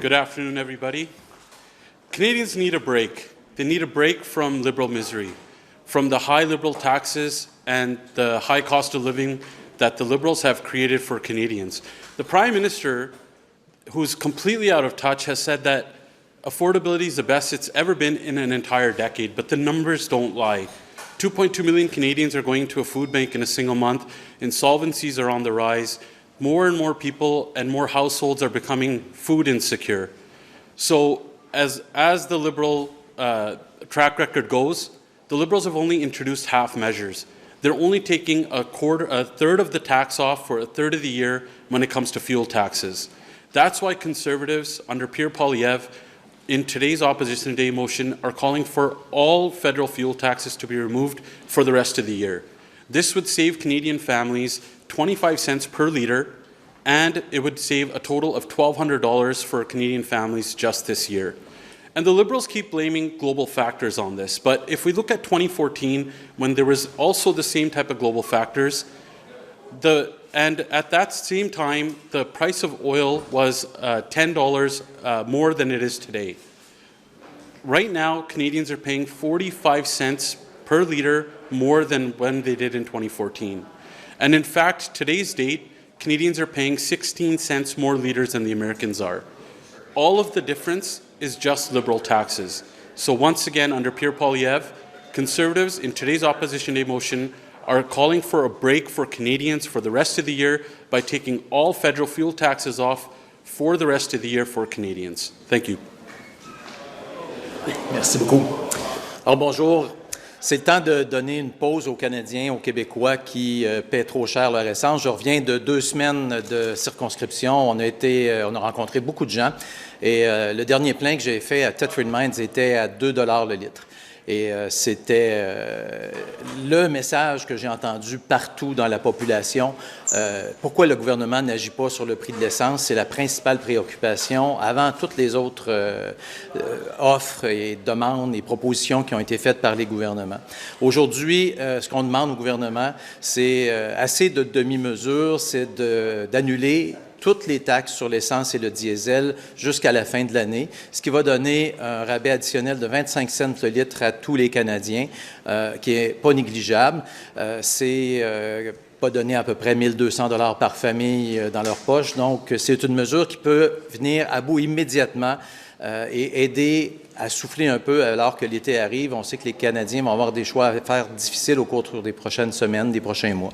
Good afternoon, everybody. Canadians need a break. They need a break from Liberal misery, from the high Liberal taxes and the high cost of living that the Liberals have created for Canadians. The Prime Minister, who's completely out of touch, has said that affordability is the best it's ever been in an entire decade, but the numbers don't lie. 2.2 million Canadians are going to a food bank in a single month. Insolvencies are on the rise. More and more people and more households are becoming food insecure. So as the Liberal track record goes, the Liberals have only introduced half measures. They're only taking a third of the tax off for a third of the year when it comes to fuel taxes. That's why Conservatives under Pierre Poilievre in today's Opposition Day motion are calling for all federal fuel taxes to be removed for the rest of the year. This would save Canadian families 25 cents per litre, and it would save a total of $1,200 for Canadian families just this year. And the Liberals keep blaming global factors on this, but if we look at 2014, when there was also the same type of global factors, and at that same time, the price of oil was $10 more than it is today. Right now, Canadians are paying 45 cents per litre more than when they did in 2014. And in fact, today's date, Canadians are paying 16 cents more litres than the Americans are. All of the difference is just Liberal taxes. So once again, under Pierre Poilievre, Conservatives in today's Opposition Day motion are calling for a break for Canadians for the rest of the year by taking all federal fuel taxes off for the rest of the year for Canadians. Thank you. Merci beaucoup. Alors bonjour. C'est le temps de donner une pause aux Canadiens, aux Québécois qui paient trop cher leur essence. Je reviens de 2 semaines de circonscription. On a rencontré beaucoup de gens. Et le dernier plein que j'ai fait à Tetford Mines était à 2 $ le litre. Et c'était le message que j'ai entendu partout dans la population. Pourquoi le gouvernement n'agit pas sur le prix de l'essence? C'est la principale préoccupation avant toutes les autres offres et demandes et propositions qui ont été faites par les gouvernements. Aujourd'hui, ce qu'on demande au gouvernement, c'est assez de demi-mesures, c'est d'annuler toutes les taxes sur l'essence et le diesel jusqu'à la fin de l'année, ce qui va donner un rabais additionnel de 25 cents le litre à tous les Canadiens, qui n'est pas négligeable. C'est pas donné à peu près 1 200 $ par famille dans leur poche. Donc, c'est une mesure qui peut venir à bout immédiatement et aider à souffler un peu alors que l'été arrive. On sait que les Canadiens vont avoir des choix à faire difficiles au cours des prochaines semaines, des prochains mois.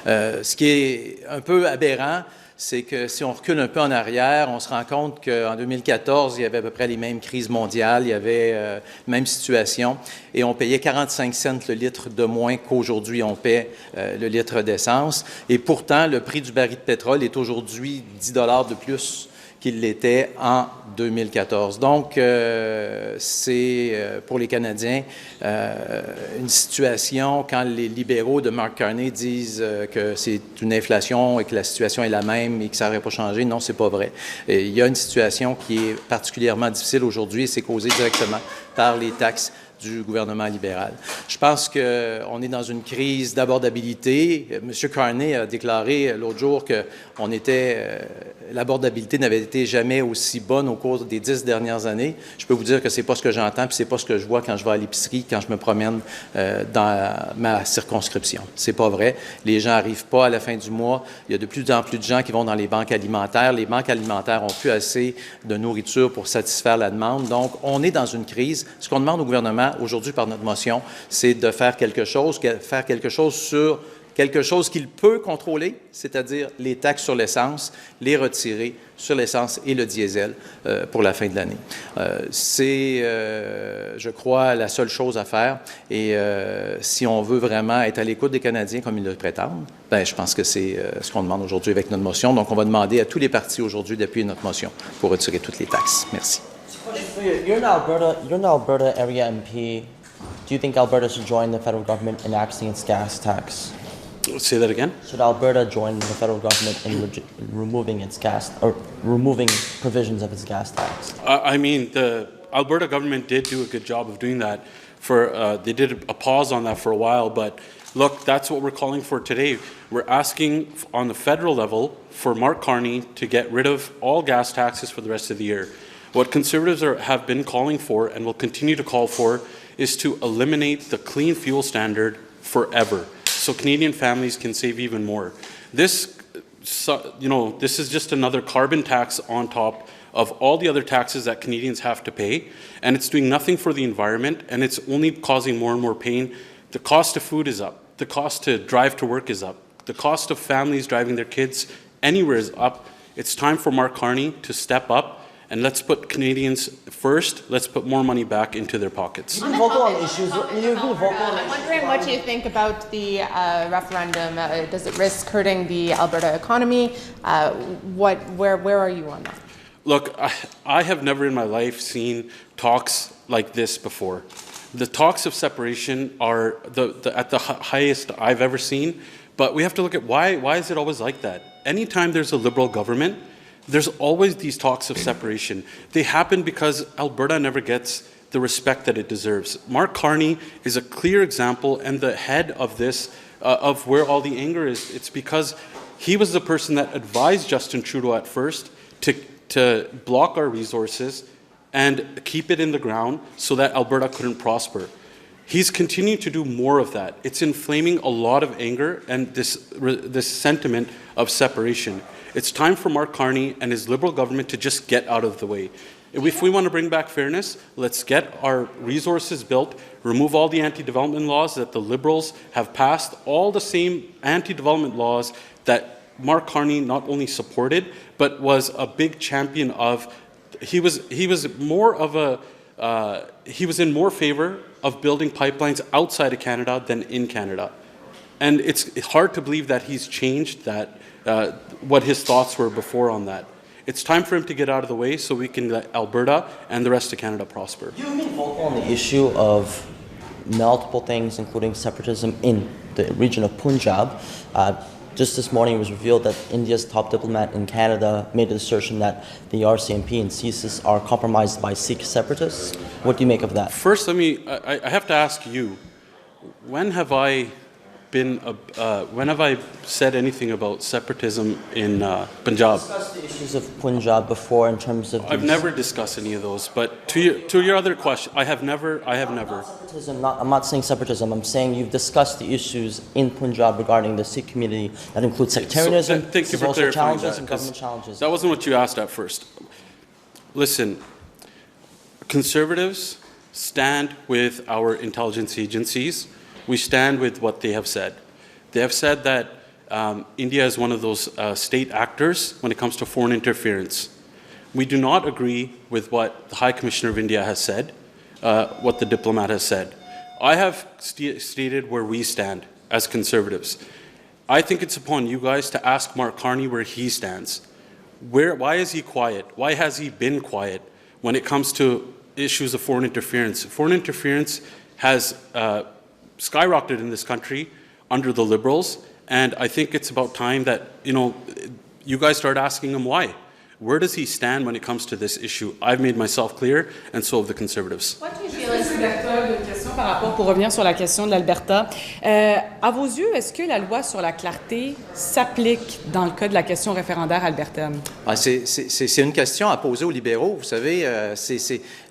Ce qui est un peu aberrant, c'est que si on recule un peu en arrière, on se rend compte qu'en 2014, il y avait à peu près les mêmes crises mondiales, il y avait la même situation, et on payait 45 cents le litre de moins qu'aujourd'hui on paie le litre d'essence. Et pourtant, le prix du baril de pétrole est aujourd'hui 10 $ de plus qu'il l'était en 2014. Donc, c'est pour les Canadiens une situation quand les libéraux de Mark Carney disent que c'est une inflation et que la situation est la même et que ça n'aurait pas changé. Non, c'est pas vrai. Et il y a une situation qui est particulièrement difficile aujourd'hui et c'est causé directement par les taxes du gouvernement libéral. Je pense qu'on est dans une crise d'abordabilité. M. Carney a déclaré l'autre jour que l'abordabilité n'avait été jamais aussi bonne au cours des 10 dernières années. Je peux vous dire que c'est pas ce que j'entends, puis c'est pas ce que je vois quand je vais à l'épicerie, quand je me promène dans ma circonscription. C'est pas vrai. Les gens n'arrivent pas à la fin du mois. Il y a de plus en plus de gens qui vont dans les banques alimentaires. Les banques alimentaires ont plus assez de nourriture pour satisfaire la demande. Donc, on est dans une crise. Ce qu'on demande au gouvernement aujourd'hui par notre motion, c'est de faire quelque chose sur quelque chose qu'il peut contrôler, c'est-à-dire les taxes sur l'essence, les retirer sur l'essence et le diesel pour la fin de l'année. C'est, je crois, la seule chose à faire. Et si on veut vraiment être à l'écoute des Canadiens comme ils le prétendent, ben, je pense que c'est ce qu'on demande aujourd'hui avec notre motion. Donc, on va demander à tous les partis aujourd'hui d'appuyer notre motion pour retirer toutes les taxes. Merci. You're an Alberta area MP. Do you think Alberta should join the federal government in enacting its gas tax? Say that again? Should Alberta join the federal government in removing its gas, or removing provisions of its gas tax? I mean, the Alberta government did do a good job of doing that. They did a pause on that for a while, but look, that's what we're calling for today. We're asking on the federal level for Mark Carney to get rid of all gas taxes for the rest of the year. What Conservatives have been calling for and will continue to call for is to eliminate the clean fuel standard forever, so Canadian families can save even more. This is just another carbon tax on top of all the other taxes that Canadians have to pay, and it's doing nothing for the environment, and it's only causing more and more pain. The cost of food is up. The cost to drive to work is up. The cost of families driving their kids anywhere is up. It's time for Mark Carney to step up, and let's put Canadians first. Let's put more money back into their pockets. You've been vocal on issues. I'm wondering what you think about the referendum. Does it risk hurting the Alberta economy? Where are you on that? Look, I have never in my life seen talks like this before. The talks of separation are at the highest I've ever seen, but we have to look at why is it always like that? Anytime there's a Liberal government, there's always these talks of separation. They happen because Alberta never gets the respect that it deserves. Mark Carney is a clear example and the head of this, of where all the anger is. It's because he was the person that advised Justin Trudeau at first to block our resources and keep it in the ground so that Alberta couldn't prosper. He's continuing to do more of that. It's inflaming a lot of anger and this sentiment of separation. It's time for Mark Carney and his Liberal government to just get out of the way. If we want to bring back fairness, let's get our resources built, remove all the anti-development laws that the Liberals have passed, all the same anti-development laws that Mark Carney not only supported, but was a big champion of. He was in more favor of building pipelines outside of Canada than in Canada. And it's hard to believe that he's changed that, what his thoughts were before on that. It's time for him to get out of the way so we can let Alberta and the rest of Canada prosper. You've been vocal on the issue of multiple things, including separatism in the region of Punjab. Just this morning, it was revealed that India's top diplomat in Canada made the assertion that the RCMP and CSIS are compromised by Sikh separatists. What do you make of that? First, I have to ask you, when have I said anything about separatism in Punjab? We've discussed the issues of Punjab before in terms of... I've never discussed any of those, but to your other question, I have never. Separatism, I'm not saying separatism, I'm saying you've discussed the issues in Punjab regarding the Sikh community that includes sectarianism, Thank you for social clarifying challenges that, and government challenges. That wasn't what you asked at first. Listen, Conservatives stand with our intelligence agencies. We stand with what they have said. They have said that India is one of those state actors when it comes to foreign interference. We do not agree with what the High Commissioner of India has said, what the diplomat has said. I have stated where we stand as Conservatives. I think it's upon you guys to ask Mark Carney where he stands. Why is he quiet? Why has he been quiet when it comes to issues of foreign interference? Foreign interference has skyrocketed in this country under the Liberals, and I think it's about time that you guys start asking him why. Where does he stand when it comes to this issue? I've made myself clear, and so have the Conservatives. What do you feel is Berthold, une question par rapport, pour revenir sur la question de l'Alberta. À vos yeux, est-ce que la loi sur la clarté s'applique dans le cas de la question référendaire albertaine? C'est une question à poser aux libéraux. Vous savez,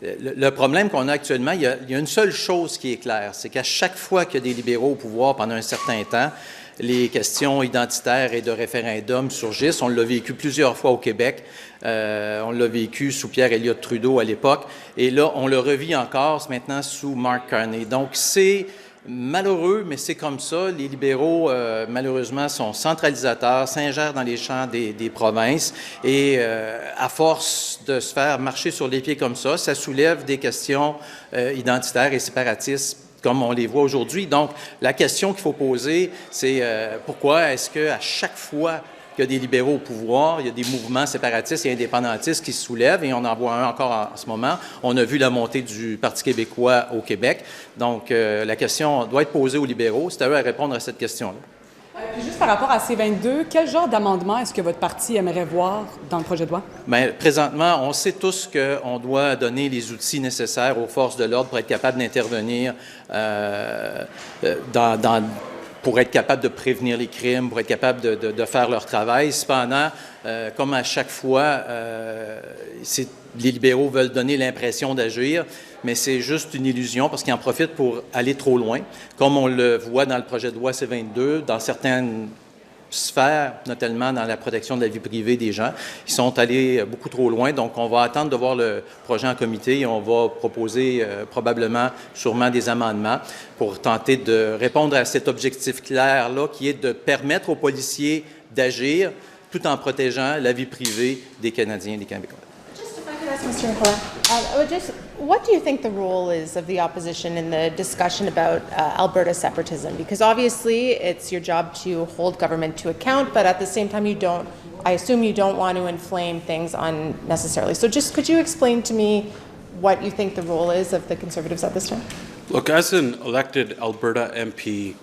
le problème qu'on a actuellement, il y a une seule chose qui est claire, c'est qu'à chaque fois qu'il y a des libéraux au pouvoir pendant un certain temps, les questions identitaires et de référendum surgissent. On l'a vécu plusieurs fois au Québec. On l'a vécu sous Pierre Elliott Trudeau à l'époque. Et là, on le revit encore maintenant sous Mark Carney. Donc, c'est malheureux, mais c'est comme ça. Les libéraux, malheureusement, sont centralisateurs, s'ingèrent dans les champs des provinces. Et à force de se faire marcher sur les pieds comme ça soulève des questions identitaires et séparatistes comme on les voit aujourd'hui. Donc, la question qu'il faut poser, c'est pourquoi est-ce qu'à chaque fois qu'il y a des libéraux au pouvoir, il y a des mouvements séparatistes et indépendantistes qui se soulèvent, et on en voit un encore en ce moment. On a vu la montée du Parti québécois au Québec. Donc, la question doit être posée aux libéraux. C'est à eux à répondre à cette question-là. Puis juste par rapport à C-22, quel genre d'amendement est-ce que votre parti aimerait voir dans le projet de loi? Bien, présentement, on sait tous qu'on doit donner les outils nécessaires aux forces de l'ordre pour être capable d'intervenir pour être capable de prévenir les crimes, pour être capable de faire leur travail. Cependant, Comme à chaque fois, les libéraux veulent donner l'impression d'agir, mais c'est juste une illusion parce qu'ils en profitent pour aller trop loin, comme on le voit dans le projet de loi C-22, dans certaines sphères, notamment dans la protection de la vie privée des gens. Ils sont allés beaucoup trop loin, donc on va attendre de voir le projet en comité et on va proposer sûrement des amendements pour tenter de répondre à cet objectif clair-là qui est de permettre aux policiers d'agir tout en protégeant la vie privée des Canadiens et des Québécois. Just if I could ask Mr. Hallan, what do you think the role is of the opposition in the discussion about Alberta separatism? Because obviously it's your job to hold government to account, but at the same time I assume you don't want to inflame things unnecessarily. So just could you explain to me what you think the role is of the Conservatives at this time? Look, as an elected Alberta MP,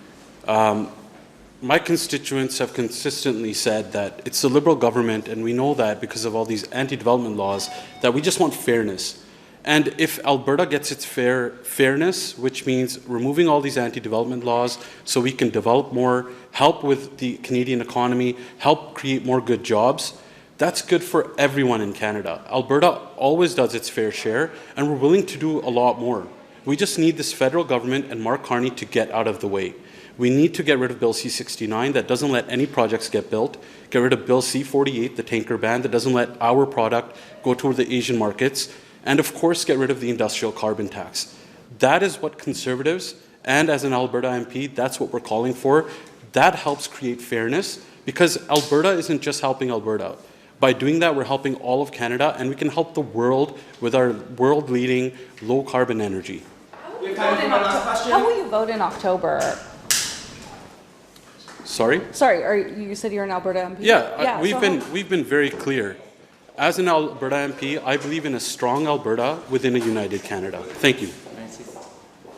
my constituents have consistently said that it's the Liberal government, and we know that because of all these anti-development laws, that we just want fairness. And if Alberta gets its fairness, which means removing all these anti-development laws so we can develop more, help with the Canadian economy, help create more good jobs, that's good for everyone in Canada. Alberta always does its fair share, and we're willing to do a lot more. We just need this federal government and Mark Carney to get out of the way. We need to get rid of Bill C-69 that doesn't let any projects get built, get rid of Bill C-48, the tanker ban that doesn't let our product go to the Asian markets, and of course get rid of the industrial carbon tax. That is what Conservatives, and as an Alberta MP, that's what we're calling for. That helps create fairness because Alberta isn't just helping Alberta. By doing that, we're helping all of Canada, and we can help the world with our world-leading low-carbon energy. How will you vote in October? Sorry? Sorry, you said you're an Alberta MP? Yeah, we've been very clear. As an Alberta MP, I believe in a strong Alberta within a united Canada. Thank you.